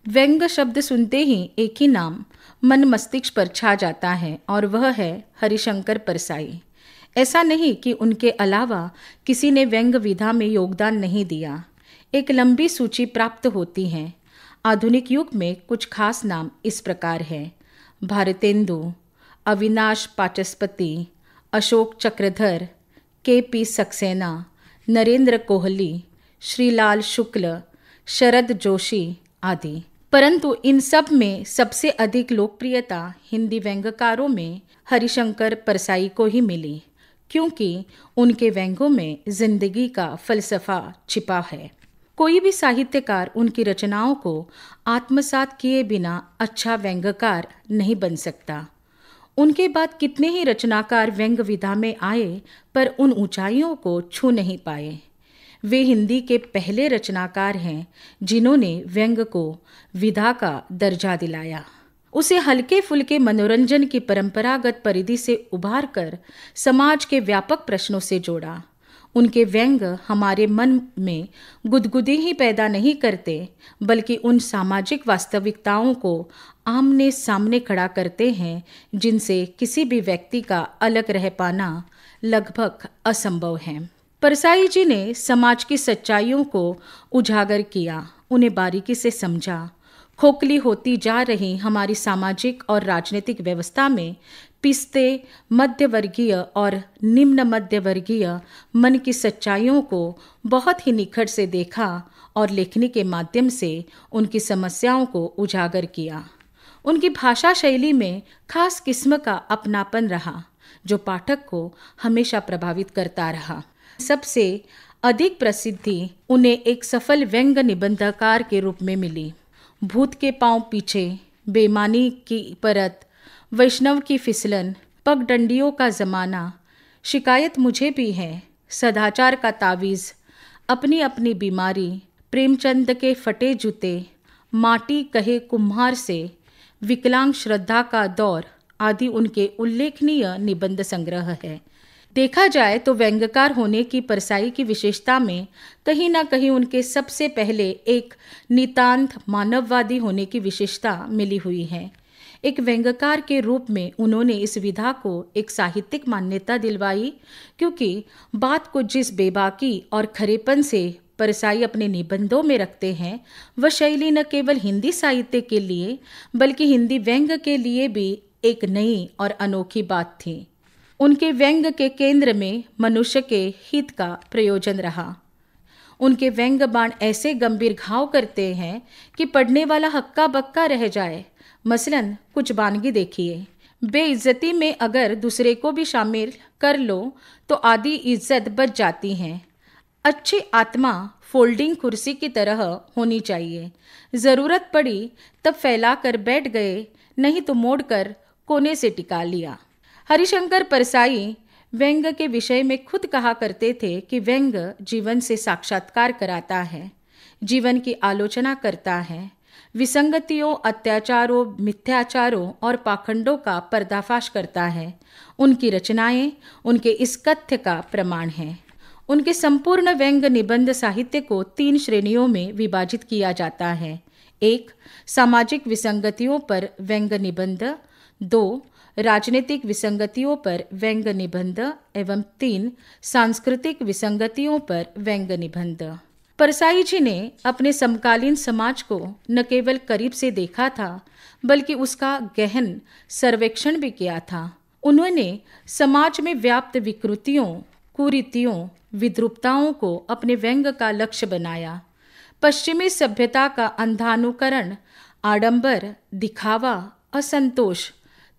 व्यंग शब्द सुनते ही एक ही नाम मन मस्तिष्क पर छा जाता है और वह है हरिशंकर परसाई। ऐसा नहीं कि उनके अलावा किसी ने व्यंग विधा में योगदान नहीं दिया। एक लंबी सूची प्राप्त होती है। आधुनिक युग में कुछ खास नाम इस प्रकार हैं: भारतेंदु, अविनाश वाचस्पति, अशोक चक्रधर, के.पी. सक्सेना, नरेंद्र कोहली, श्रीलाल शुक्ल, शरद जोशी आदि। परंतु इन सब में सबसे अधिक लोकप्रियता हिंदी व्यंग्यकारों में हरिशंकर परसाई को ही मिली, क्योंकि उनके व्यंग्यों में जिंदगी का फलसफा छिपा है। कोई भी साहित्यकार उनकी रचनाओं को आत्मसात किए बिना अच्छा व्यंग्यकार नहीं बन सकता। उनके बाद कितने ही रचनाकार व्यंग्य विधा में आए, पर उन ऊंचाइयों को छू नहीं पाए। वे हिंदी के पहले रचनाकार हैं जिन्होंने व्यंग्य को विधा का दर्जा दिलाया, उसे हल्के फुल्के मनोरंजन की परंपरागत परिधि से उभार कर समाज के व्यापक प्रश्नों से जोड़ा। उनके व्यंग्य हमारे मन में गुदगुदी ही पैदा नहीं करते, बल्कि उन सामाजिक वास्तविकताओं को आमने सामने खड़ा करते हैं जिनसे किसी भी व्यक्ति का अलग रह पाना लगभग असंभव है। परसाई जी ने समाज की सच्चाइयों को उजागर किया, उन्हें बारीकी से समझा। खोखली होती जा रही हमारी सामाजिक और राजनीतिक व्यवस्था में पिसते मध्यवर्गीय और निम्न मध्यवर्गीय मन की सच्चाइयों को बहुत ही निखट से देखा और लेखनी के माध्यम से उनकी समस्याओं को उजागर किया। उनकी भाषा शैली में खास किस्म का अपनापन रहा, जो पाठक को हमेशा प्रभावित करता रहा। सबसे अधिक प्रसिद्धि उन्हें एक सफल व्यंग्य निबंधकार के रूप में मिली। भूत के पांव पीछे, बेईमानी की परत, वैष्णव की फिसलन, पगडंडियों का जमाना, शिकायत मुझे भी है, सदाचार का तावीज़, अपनी अपनी बीमारी, प्रेमचंद के फटे जूते, माटी कहे कुम्हार से, विकलांग श्रद्धा का दौर आदि उनके उल्लेखनीय निबंध संग्रह है। देखा जाए तो व्यंग्यकार होने की परसाई की विशेषता में कहीं ना कहीं उनके सबसे पहले एक नितांत मानववादी होने की विशेषता मिली हुई है। एक व्यंग्यकार के रूप में उन्होंने इस विधा को एक साहित्यिक मान्यता दिलवाई, क्योंकि बात को जिस बेबाकी और खरेपन से परसाई अपने निबंधों में रखते हैं, वह शैली न केवल हिंदी साहित्य के लिए बल्कि हिंदी व्यंग्य के लिए भी एक नई और अनोखी बात थी। उनके व्यंग्य के केंद्र में मनुष्य के हित का प्रयोजन रहा। उनके व्यंग्य बाण ऐसे गंभीर घाव करते हैं कि पढ़ने वाला हक्का बक्का रह जाए। मसलन कुछ वानगी देखिए, बेइज्जती में अगर दूसरे को भी शामिल कर लो तो आधी इज्जत बच जाती है। अच्छी आत्मा फोल्डिंग कुर्सी की तरह होनी चाहिए। ज़रूरत पड़ी तब फैला कर बैठ गए, नहीं तो मोड़कर कोने से टिका लिया। हरिशंकर परसाई व्यंग्य के विषय में खुद कहा करते थे कि व्यंग्य जीवन से साक्षात्कार कराता है, जीवन की आलोचना करता है, विसंगतियों, अत्याचारों, मिथ्याचारों और पाखंडों का पर्दाफाश करता है। उनकी रचनाएं उनके इस कथ्य का प्रमाण हैं। उनके संपूर्ण व्यंग्य निबंध साहित्य को 3 श्रेणियों में विभाजित किया जाता है। 1. सामाजिक विसंगतियों पर व्यंग्य निबंध, 2. राजनीतिक विसंगतियों पर व्यंग्य निबंध एवं 3. सांस्कृतिक विसंगतियों पर व्यंग्य निबंध। परसाई जी ने अपने समकालीन समाज को न केवल करीब से देखा था, बल्कि उसका गहन सर्वेक्षण भी किया था। उन्होंने समाज में व्याप्त विकृतियों, कुरीतियों, विद्रूपताओं को अपने व्यंग्य का लक्ष्य बनाया। पश्चिमी सभ्यता का अंधानुकरण, आडंबर, दिखावा, असंतोष,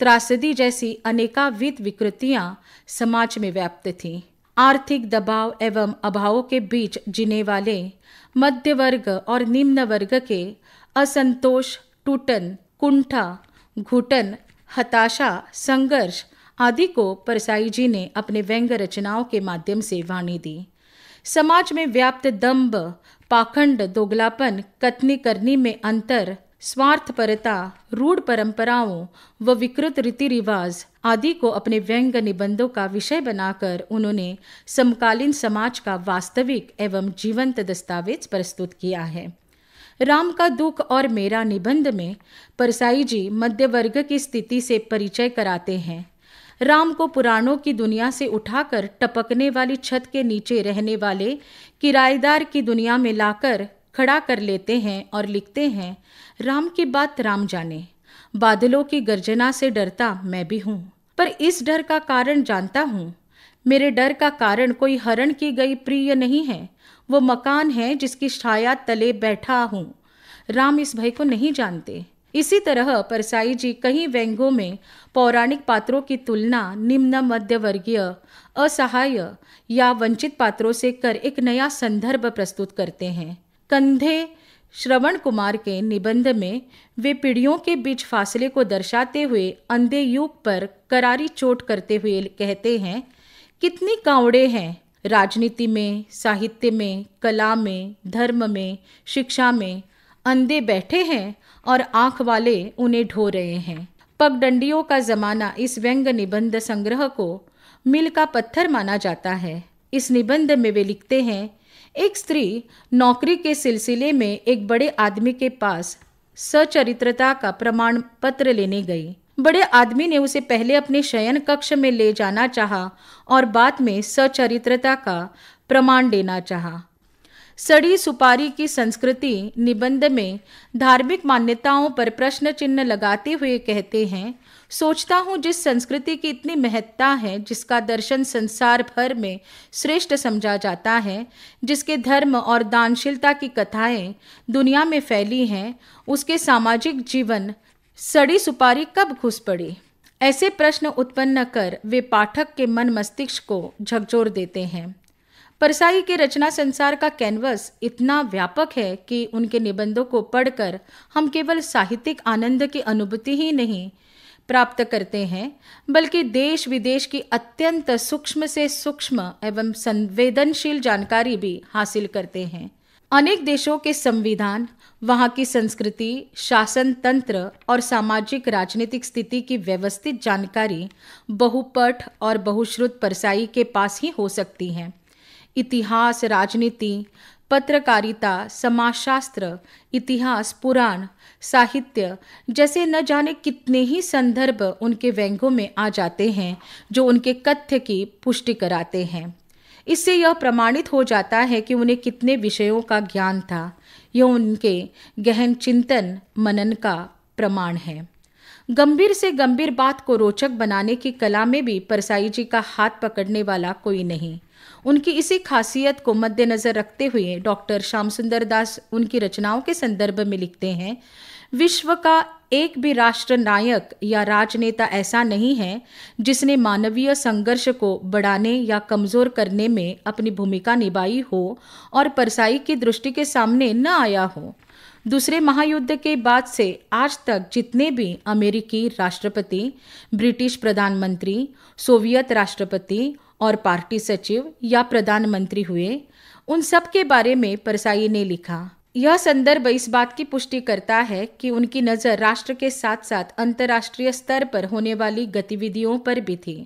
त्रासदी जैसी अनेकाविध विकृतियां समाज में व्याप्त थीं। आर्थिक दबाव एवं अभावों के बीच जीने वाले मध्य वर्ग और निम्न वर्ग के असंतोष, टूटन, कुंठा, घुटन, हताशा, संघर्ष आदि को परसाई जी ने अपने व्यंग्य रचनाओं के माध्यम से वाणी दी। समाज में व्याप्त दंभ, पाखंड, दोगलापन, कथनी करनी में अंतर, स्वार्थपरता, रूढ़ परंपराओं व विकृत रीति रिवाज आदि को अपने व्यंग्य निबंधों का विषय बनाकर उन्होंने समकालीन समाज का वास्तविक एवं जीवंत दस्तावेज प्रस्तुत किया है। राम का दुख और मेरा निबंध में परसाई जी मध्य वर्ग की स्थिति से परिचय कराते हैं। राम को पुराणों की दुनिया से उठाकर टपकने वाली छत के नीचे रहने वाले किराएदार की दुनिया में लाकर खड़ा कर लेते हैं और लिखते हैं, राम की बात राम जाने, बादलों की गर्जना से डरता मैं भी हूँ, पर इस डर का कारण जानता हूँ। मेरे डर का कारण कोई हरण की गई प्रिय नहीं है, वो मकान है जिसकी छाया तले बैठा हूँ। राम इस भय को नहीं जानते। इसी तरह परसाई जी कई व्यंग्यों में पौराणिक पात्रों की तुलना निम्न मध्य वर्गीय, असहाय या वंचित पात्रों से कर एक नया संदर्भ प्रस्तुत करते हैं। कंधे श्रवण कुमार के निबंध में वे पीढ़ियों के बीच फासले को दर्शाते हुए अंधे युग पर करारी चोट करते हुए कहते हैं, कितनी कावड़े हैं राजनीति में, साहित्य में, कला में, धर्म में, शिक्षा में, अंधे बैठे हैं और आंख वाले उन्हें ढो रहे हैं। पगडंडियों का जमाना इस व्यंग निबंध संग्रह को मील का पत्थर माना जाता है। इस निबंध में वे लिखते हैं, एक स्त्री नौकरी के सिलसिले में एक बड़े आदमी के पास सचरित्रता का प्रमाण पत्र लेने गई। बड़े आदमी ने उसे पहले अपने शयन कक्ष में ले जाना चाहा और बाद में सचरित्रता का प्रमाण देना चाहा। सड़ी सुपारी की संस्कृति निबंध में धार्मिक मान्यताओं पर प्रश्न चिन्ह लगाते हुए कहते हैं, सोचता हूँ जिस संस्कृति की इतनी महत्ता है, जिसका दर्शन संसार भर में श्रेष्ठ समझा जाता है, जिसके धर्म और दानशीलता की कथाएं दुनिया में फैली हैं, उसके सामाजिक जीवन सड़ी सुपारी कब घुस पड़ी। ऐसे प्रश्न उत्पन्न कर वे पाठक के मन मस्तिष्क को झकझोर देते हैं। परसाई के रचना संसार का कैनवस इतना व्यापक है कि उनके निबंधों को पढ़कर हम केवल साहित्यिक आनंद की अनुभूति ही नहीं प्राप्त करते हैं, बल्कि देश विदेश की अत्यंत सूक्ष्म से सूक्ष्म एवं संवेदनशील जानकारी भी हासिल करते हैं। अनेक देशों के संविधान, वहाँ की संस्कृति, शासन तंत्र और सामाजिक राजनीतिक स्थिति की व्यवस्थित जानकारी बहुपठ और बहुश्रुत परसाई के पास ही हो सकती है। इतिहास, राजनीति, पत्रकारिता, समाजशास्त्र, इतिहास, पुराण, साहित्य जैसे न जाने कितने ही संदर्भ उनके व्यंग्यों में आ जाते हैं जो उनके कथ्य की पुष्टि कराते हैं। इससे यह प्रमाणित हो जाता है कि उन्हें कितने विषयों का ज्ञान था। यह उनके गहन चिंतन मनन का प्रमाण है। गंभीर से गंभीर बात को रोचक बनाने की कला में भी परसाई जी का हाथ पकड़ने वाला कोई नहीं। उनकी इसी खासियत को मद्देनजर रखते हुए डॉक्टर श्याम सुंदर दास उनकी रचनाओं के संदर्भ में लिखते हैं, विश्व का एक भी राष्ट्र नायक या राजनेता ऐसा नहीं है जिसने मानवीय संघर्ष को बढ़ाने या कमजोर करने में अपनी भूमिका निभाई हो और परसाई की दृष्टि के सामने न आया हो। दूसरे महायुद्ध के बाद से आज तक जितने भी अमेरिकी राष्ट्रपति, ब्रिटिश प्रधानमंत्री, सोवियत राष्ट्रपति और पार्टी सचिव या प्रधानमंत्री हुए, उन सब के बारे में परसाई ने लिखा। यह संदर्भ इस बात की पुष्टि करता है कि उनकी नज़र राष्ट्र के साथ साथ अंतर्राष्ट्रीय स्तर पर होने वाली गतिविधियों पर भी थी।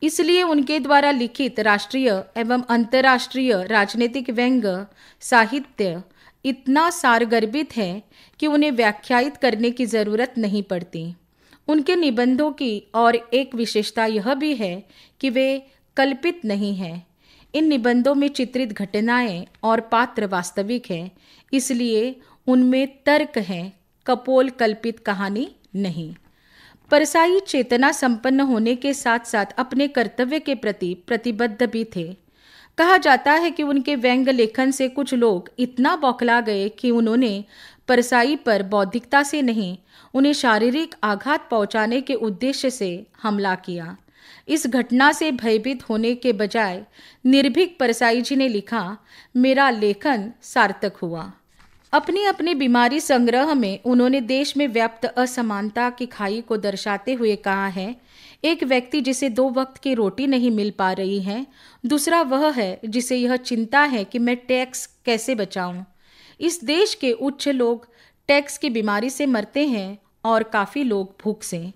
इसलिए उनके द्वारा लिखित राष्ट्रीय एवं अंतर्राष्ट्रीय राजनीतिक व्यंग्य साहित्य इतना सारगर्भित है कि उन्हें व्याख्यायित करने की जरूरत नहीं पड़ती। उनके निबंधों की और एक विशेषता यह भी है कि वे कल्पित नहीं हैं। इन निबंधों में चित्रित घटनाएं और पात्र वास्तविक हैं, इसलिए उनमें तर्क है, कपोल कल्पित कहानी नहीं। परसाई चेतना संपन्न होने के साथ साथ अपने कर्तव्य के प्रति प्रतिबद्ध भी थे। कहा जाता है कि उनके व्यंग लेखन से कुछ लोग इतना बौखला गए कि उन्होंने परसाई पर बौद्धिकता से नहीं, उन्हें शारीरिक आघात पहुंचाने के उद्देश्य से हमला किया। इस घटना से भयभीत होने के बजाय निर्भीक परसाई जी ने लिखा, मेरा लेखन सार्थक हुआ। अपनी अपनी बीमारी संग्रह में उन्होंने देश में व्याप्त असमानता की खाई को दर्शाते हुए कहा है, एक व्यक्ति जिसे 2 वक्त की रोटी नहीं मिल पा रही है, दूसरा वह है जिसे यह चिंता है कि मैं टैक्स कैसे बचाऊं। इस देश के उच्च लोग टैक्स की बीमारी से मरते हैं और काफ़ी लोग भूख से।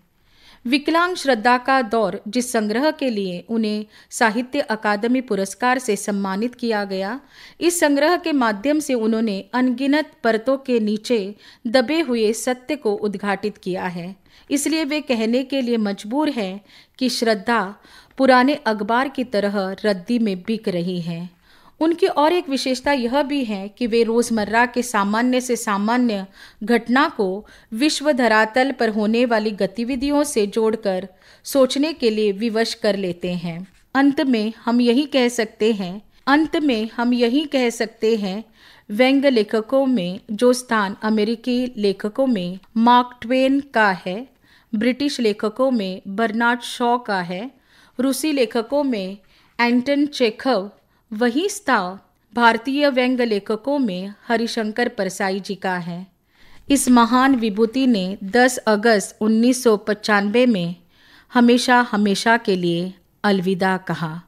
विकलांग श्रद्धा का दौर, जिस संग्रह के लिए उन्हें साहित्य अकादमी पुरस्कार से सम्मानित किया गया, इस संग्रह के माध्यम से उन्होंने अनगिनत परतों के नीचे दबे हुए सत्य को उद्घाटित किया है। इसलिए वे कहने के लिए मजबूर हैं कि श्रद्धा पुराने अखबार की तरह रद्दी में बिक रही है। उनकी और एक विशेषता यह भी है कि वे रोज़मर्रा के सामान्य से सामान्य घटना को विश्व धरातल पर होने वाली गतिविधियों से जोड़कर सोचने के लिए विवश कर लेते हैं। अंत में हम यही कह सकते हैं व्यंग्य लेखकों में जो स्थान अमेरिकी लेखकों में मार्क ट्वेन का है, ब्रिटिश लेखकों में बर्नार्ड शॉ का है, रूसी लेखकों में एंटन चेखव, वही स्थान भारतीय व्यंग्य लेखकों में हरिशंकर परसाई जी का है। इस महान विभूति ने 10 अगस्त 1995 में हमेशा के लिए अलविदा कहा।